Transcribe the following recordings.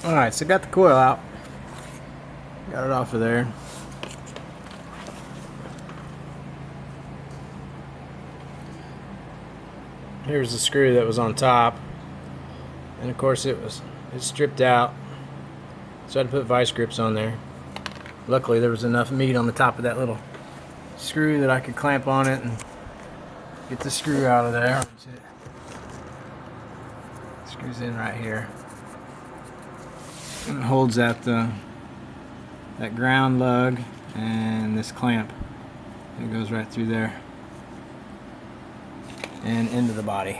Alright, so got the coil out. Got it off of there. Here's the screw that was on top. And of course it's stripped out. So I had to put vice grips on there. Luckily there was enough meat on the top of that little screw that I could clamp on it and get the screw out of there. Screws in right here. And it holds that ground lug and this clamp. It goes right through there and into the body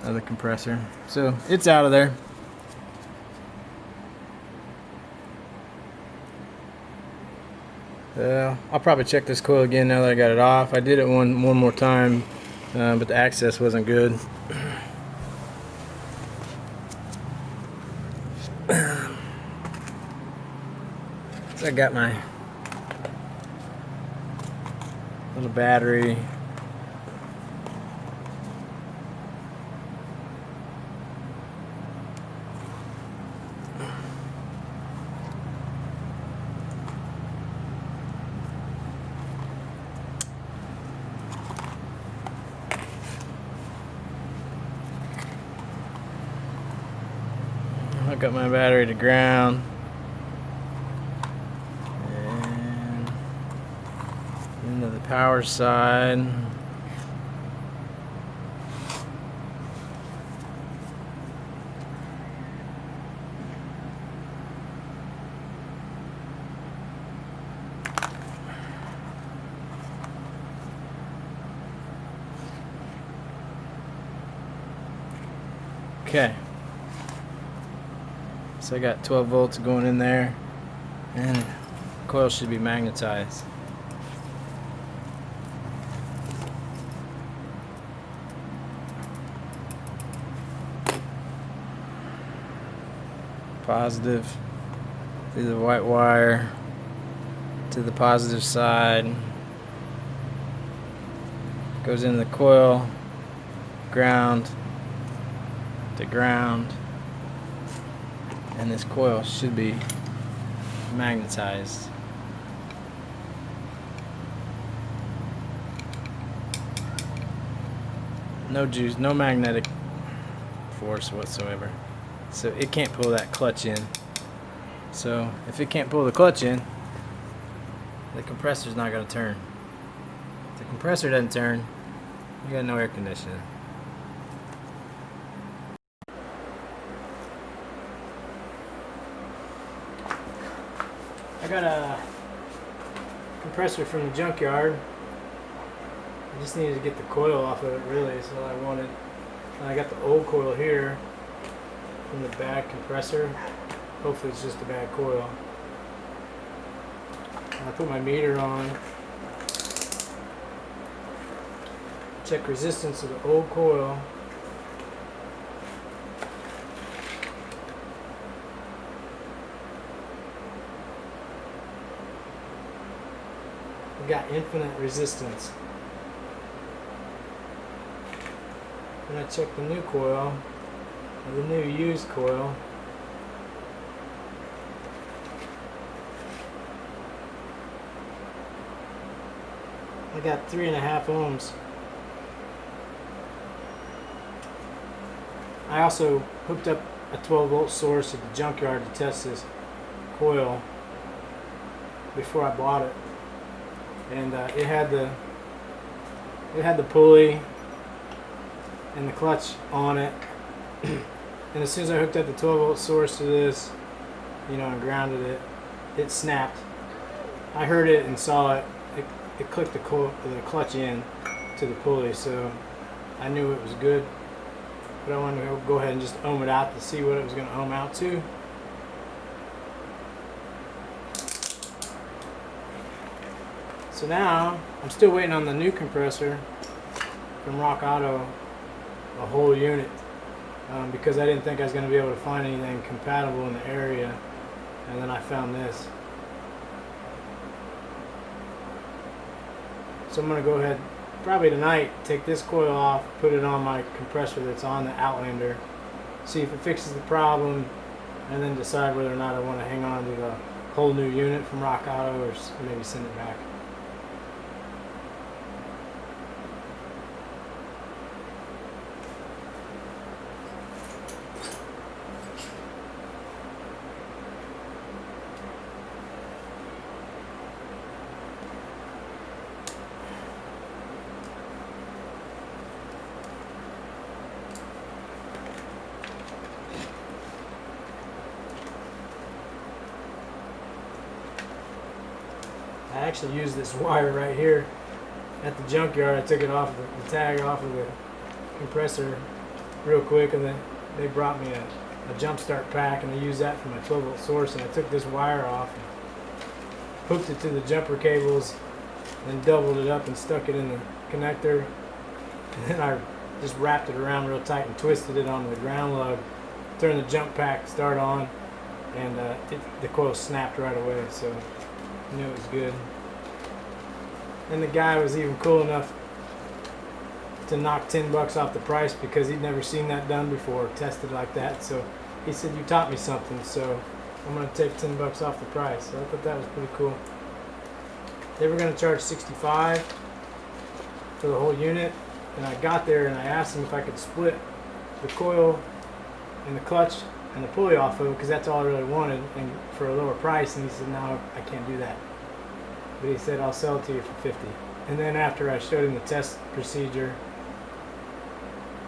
of the compressor. So it's out of there. I'll probably check this coil again now that I got it off. I did it one more time, but the access wasn't good. So I got my little battery. Hook up my battery to ground. And into the power side. Okay. So I got 12 volts going in there, and the coil should be magnetized. Positive through the white wire to the positive side. Goes in the coil, ground to ground. And this coil should be magnetized. No juice, no magnetic force whatsoever. So it can't pull that clutch in. So if it can't pull the clutch in, the compressor's not going to turn. If the compressor doesn't turn, you got no air conditioning. I got a compressor from the junkyard. I just needed to get the coil off of it, really, so I wanted. And I got the old coil here from the bad compressor. Hopefully it's just a bad coil. And I put my meter on. Check resistance of the old coil. Got infinite resistance. And I checked the new coil, or the new used coil. I got 3.5 ohms. I also hooked up a 12 volt source at the junkyard to test this coil before I bought it. And it had the pulley and the clutch on it. And as soon as I hooked up the 12 volt source to this, and grounded it, it snapped. I heard it and saw it. It clicked the clutch in to the pulley, so I knew it was good. But I wanted to go ahead and just ohm it out to see what it was going to ohm out to. So now, I'm still waiting on the new compressor from Rock Auto, a whole unit, because I didn't think I was going to be able to find anything compatible in the area, and then I found this. So I'm going to go ahead, probably tonight, take this coil off, put it on my compressor that's on the Outlander, see if it fixes the problem, and then decide whether or not I want to hang on to the whole new unit from Rock Auto or maybe send it back. I actually used this wire right here at the junkyard. I took it off the tag off of the compressor real quick, and then they brought me a jump start pack, and I used that for my 12-volt source. And I took this wire off and hooked it to the jumper cables, then doubled it up and stuck it in the connector. And then I just wrapped it around real tight and twisted it onto the ground lug. Turned the jump pack start on, and the coil snapped right away. So I knew it was good. And the guy was even cool enough to knock $10 off the price because he'd never seen that done before, tested like that. So he said, "You taught me something, so I'm going to take $10 off the price." So I thought that was pretty cool. They were going to charge $65 for the whole unit, and I got there and I asked him if I could split the coil and the clutch and the pulley off of it because that's all I really wanted, and for a lower price. And he said, "No, I can't do that." But he said, "I'll sell it to you for $50. And then after I showed him the test procedure,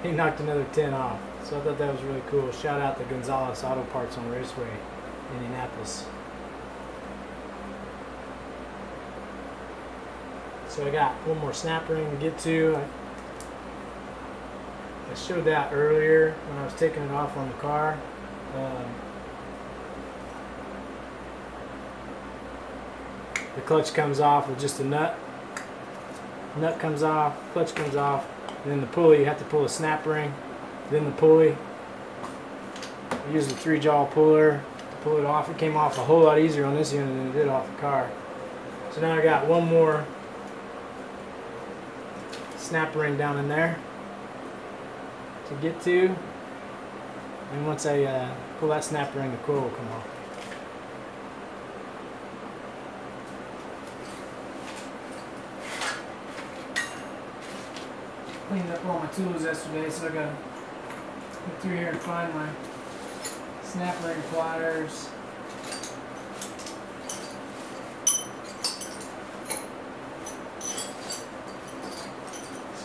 he knocked another 10 off. So I thought that was really cool. Shout out to Gonzalez Auto Parts on Raceway, Indianapolis. So I got one more snap ring to get to. I showed that earlier when I was taking it off on the car. The clutch comes off with just a nut. Nut comes off, clutch comes off, and then the pulley, you have to pull a snap ring, then the pulley. I used a 3-jaw puller to pull it off. It came off a whole lot easier on this unit than it did off the car. So now I got one more snap ring down in there to get to, and once I pull that snap ring, the coil will come off. Cleaned up all my tools yesterday, so I gotta go through here and find my snap ring pliers.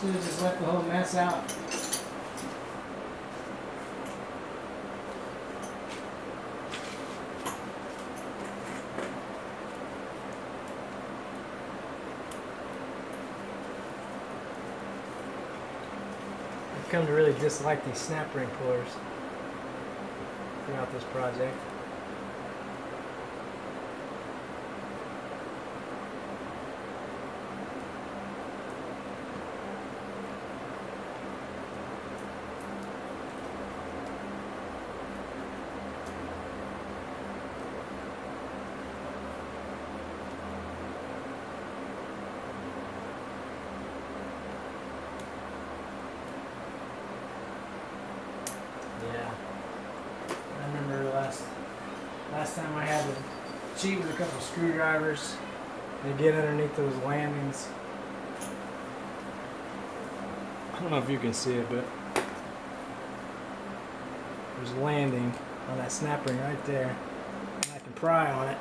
Should have just let the whole mess out. I've come to really dislike these snap ring pullers throughout this project. Yeah, I remember last time I had to cheat with a couple of screwdrivers to get underneath those landings. I don't know if you can see it, but there's a landing on that snap ring right there, and I can pry on it.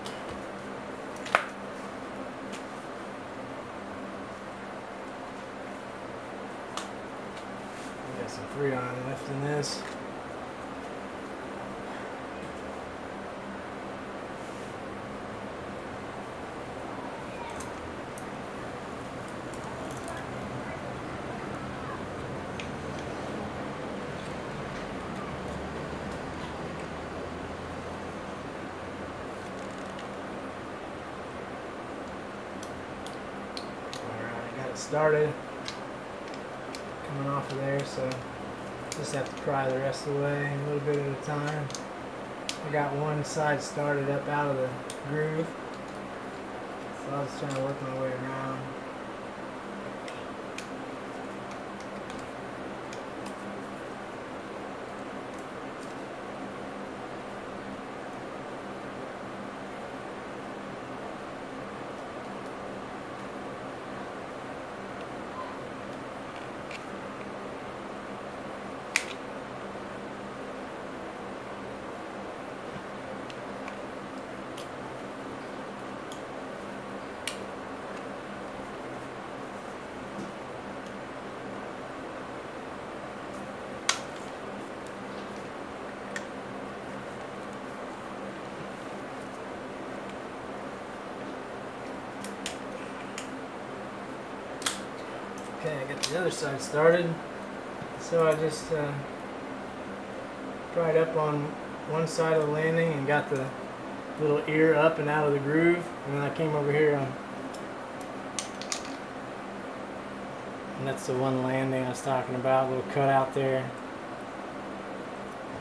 I got some Freon left in this. Started coming off of there, so just have to pry the rest of the way a little bit at a time. I got one side started up out of the groove, so I was trying to work my way around. Okay, I got the other side started. So I just pried up on one side of the landing and got the little ear up and out of the groove, and then I came over here and that's the one landing I was talking about, little cut out there.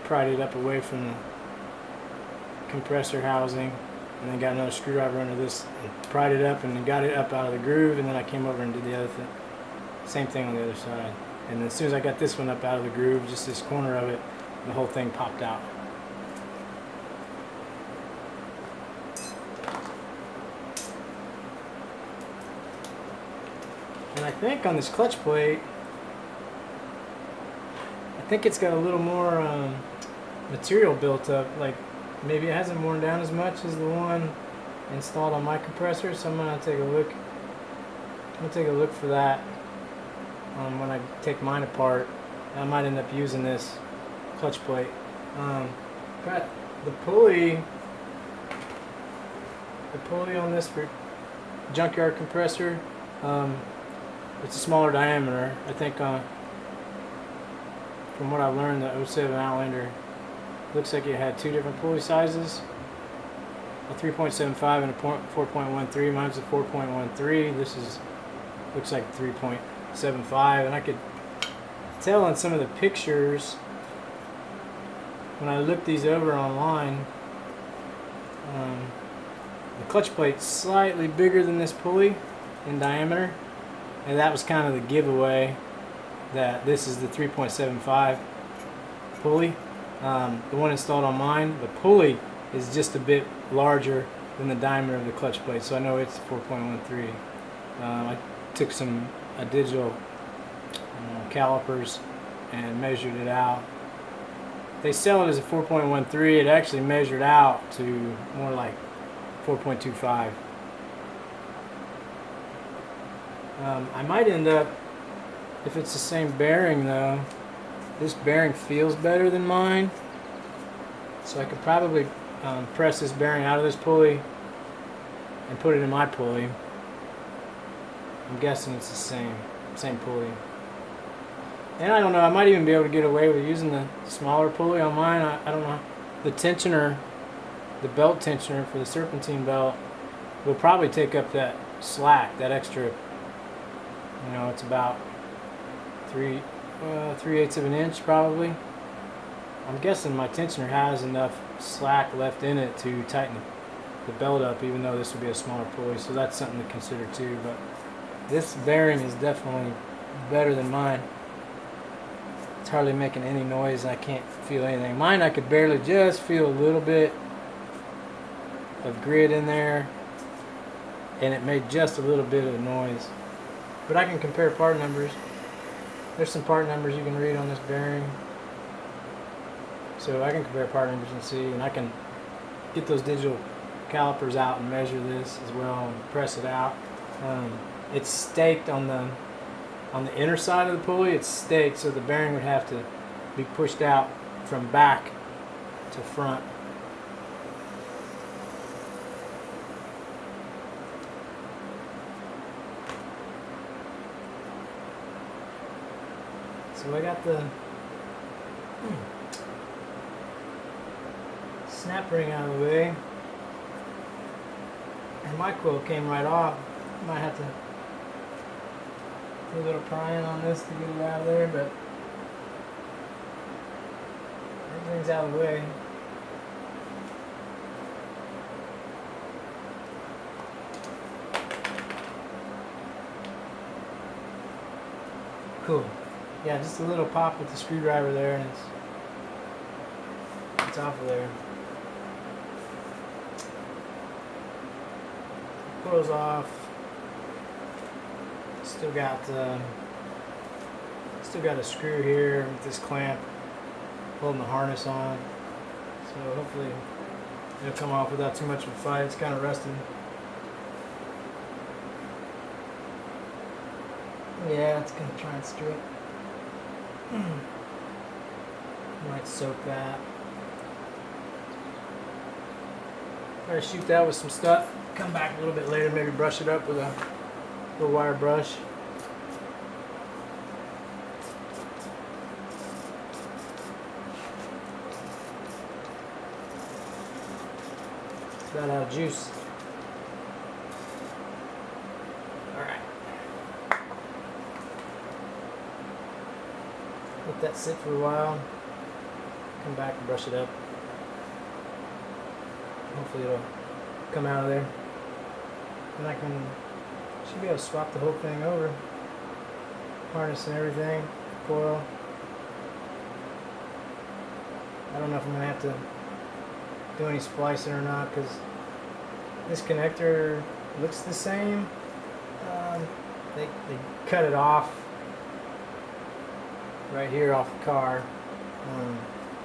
Pried it up away from the compressor housing, and then got another screwdriver under this and pried it up and then got it up out of the groove, and then I came over and did the other thing. Same thing on the other side. And then as soon as I got this one up out of the groove, just this corner of it, the whole thing popped out. And I think on this clutch plate, I think it's got a little more material built up. Like maybe it hasn't worn down as much as the one installed on my compressor. So I'm gonna take a look. I'm gonna take a look for that when I take mine apart. I might end up using this clutch plate. Got the pulley on this for junkyard compressor. It's a smaller diameter. I think from what I've learned, the 07 Outlander looks like it had two different pulley sizes, a 3.75 and a 4.13. Mine's a 4.13. This looks like 3.75, and I could tell in some of the pictures when I looked these over online, the clutch plate's slightly bigger than this pulley in diameter, and that was kind of the giveaway that this is the 3.75 pulley. The one installed on mine, the pulley is just a bit larger than the diameter of the clutch plate, so I know it's 4.13. I took some digital calipers and measured it out. They sell it as a 4.13. It actually measured out to more like 4.25. I might end up, if it's the same bearing though, this bearing feels better than mine, so I could probably press this bearing out of this pulley and put it in my pulley. I'm guessing it's the same pulley. And I don't know, I might even be able to get away with using the smaller pulley on mine. I don't know. The tensioner, the belt tensioner for the serpentine belt, will probably take up that slack, that extra, you know, it's about 3/8 of an inch probably. I'm guessing my tensioner has enough slack left in it to tighten the belt up, even though this would be a smaller pulley, so that's something to consider too. But this bearing is definitely better than mine. It's hardly making any noise. I can't feel anything. Mine, I could barely just feel a little bit of grit in there, and it made just a little bit of noise. But I can compare part numbers. There's some part numbers you can read on this bearing, so I can compare part numbers and see, and I can get those digital calipers out and measure this as well and press it out. It's staked on the inner side of the pulley. It's staked, so the bearing would have to be pushed out from back to front. So I got the snap ring out of the way, and my coil came right off. Might have to do a little prying on this to get it out of there, but everything's out of the way. Cool. Yeah, just a little pop with the screwdriver there, and it's off of there. Coil's off. Still got a screw here with this clamp holding the harness on. So hopefully it'll come off without too much of a fight. It's kind of rusted. Yeah, it's gonna try and strip. Might soak that. Try to shoot that with some stuff. Come back a little bit later, maybe brush it up with a little wire brush. About out of juice. Alright. Let that sit for a while. Come back and brush it up. Hopefully it'll come out of there. And I should be able to swap the whole thing over. Harness and everything. Coil. I don't know if I'm going to have to do any splicing or not, because this connector looks the same. They cut it off right here off the car.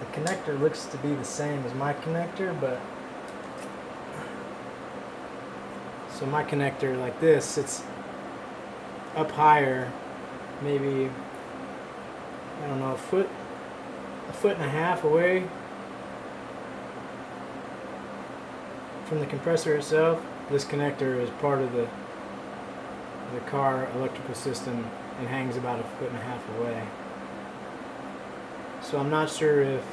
The connector looks to be the same as my connector, but so my connector like this, it's up higher, maybe, I don't know, a foot and a half away from the compressor itself. This connector is part of the car electrical system and hangs about a foot and a half away. So I'm not sure if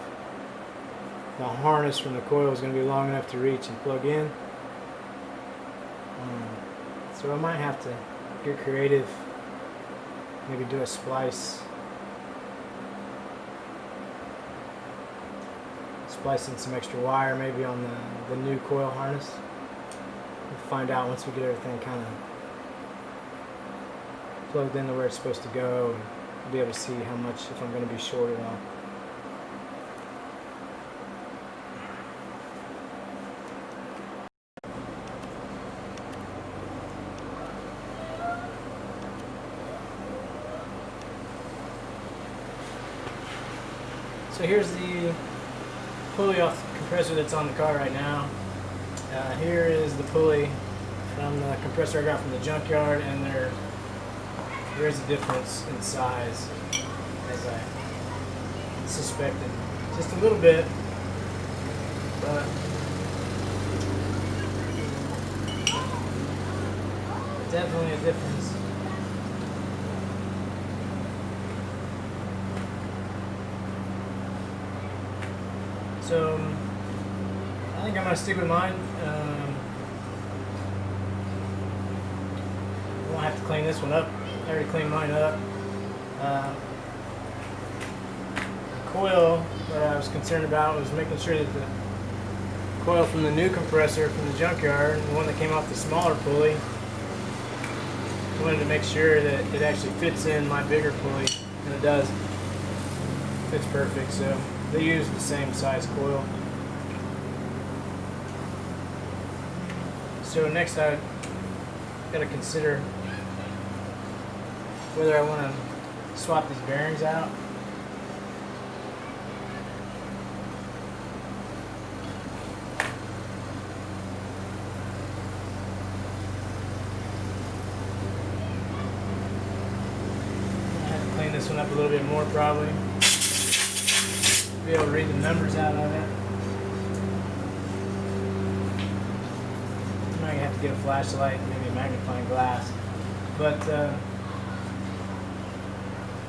the harness from the coil is going to be long enough to reach and plug in. So I might have to get creative, maybe do a splice. Splicing some extra wire maybe on the new coil harness. We'll find out once we get everything kind of plugged into where it's supposed to go, and be able to see how much, if I'm going to be short or not. So here's the pulley off the compressor that's on the car right now. Here is the pulley from the compressor I got from the junkyard, and there is a difference in size, as I suspected. Just a little bit, but definitely a difference. So I think I'm going to stick with mine. I won't have to clean this one up. I already cleaned mine up. The coil that I was concerned about was making sure that the coil from the new compressor from the junkyard, the one that came off the smaller pulley, I wanted to make sure that it actually fits in my bigger pulley, and it does. Fits perfect. So they use the same size coil. So next I got to consider whether I want to swap these bearings out. I have to clean this one up a little bit more probably. Be able to read the numbers out of it. I might have to get a flashlight and maybe a magnifying glass. But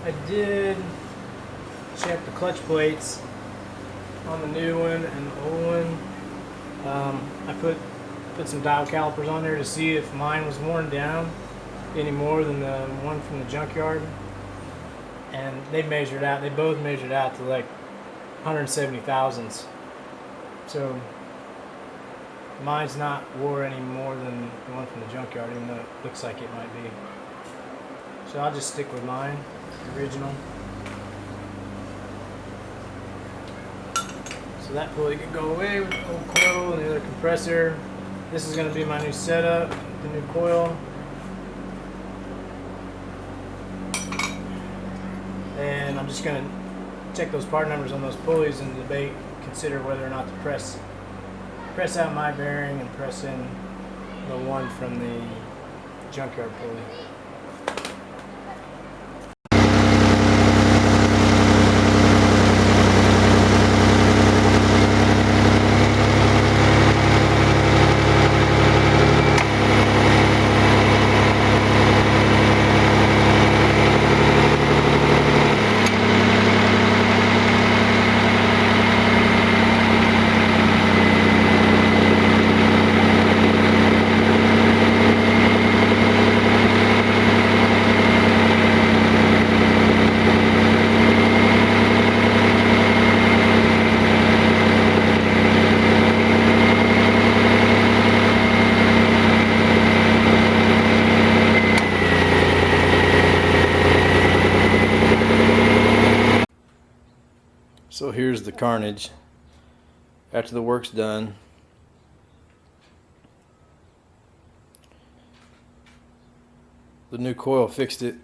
I did check the clutch plates on the new one and the old one. I put some dial calipers on there to see if mine was worn down any more than the one from the junkyard. And they both measured out to like 170 thousandths. So mine's not wore any more than the one from the junkyard, even though it looks like it might be. So I'll just stick with mine, the original. So that pulley can go away with the old coil and the other compressor. This is going to be my new setup, the new coil. And I'm just going to check those part numbers on those pulleys and consider whether or not to press out my bearing and press in the one from the junkyard pulley. So here's the carnage after the work's done. The new coil fixed it,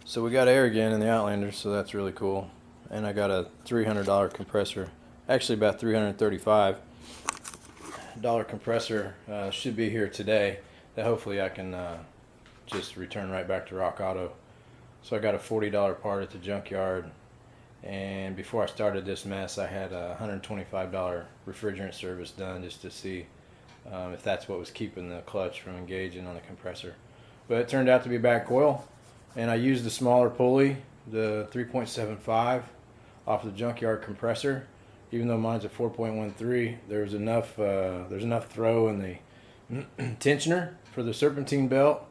so we got air again in the Outlander, so that's really cool. And I got a $300 compressor, actually about $335 compressor. Should be here today, that hopefully I can just return right back to Rock Auto. So I got a $40 part at the junkyard, and before I started this mess I had a $125 refrigerant service done just to see if that's what was keeping the clutch from engaging on the compressor. But it turned out to be a bad coil, and I used the smaller pulley, the 3.75 off the junkyard compressor. Even though mine's a 4.13, there's enough throw in the tensioner for the serpentine belt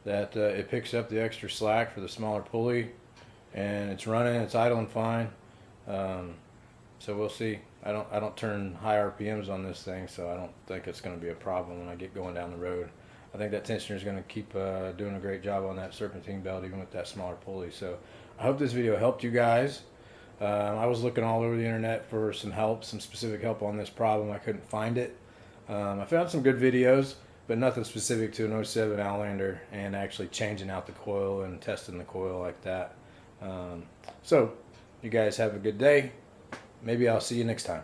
that it picks up the extra slack for the smaller pulley, and it's running, it's idling fine. So we'll see. I don't turn high RPMs on this thing, so I don't think it's going to be a problem when I get going down the road. I think that tensioner is going to keep doing a great job on that serpentine belt, even with that smaller pulley. So I hope this video helped you guys. I was looking all over the internet for some help, some specific help on this problem. I couldn't find it. I found some good videos, but nothing specific to an 07 Outlander and actually changing out the coil and testing the coil like that. So you guys have a good day. Maybe I'll see you next time.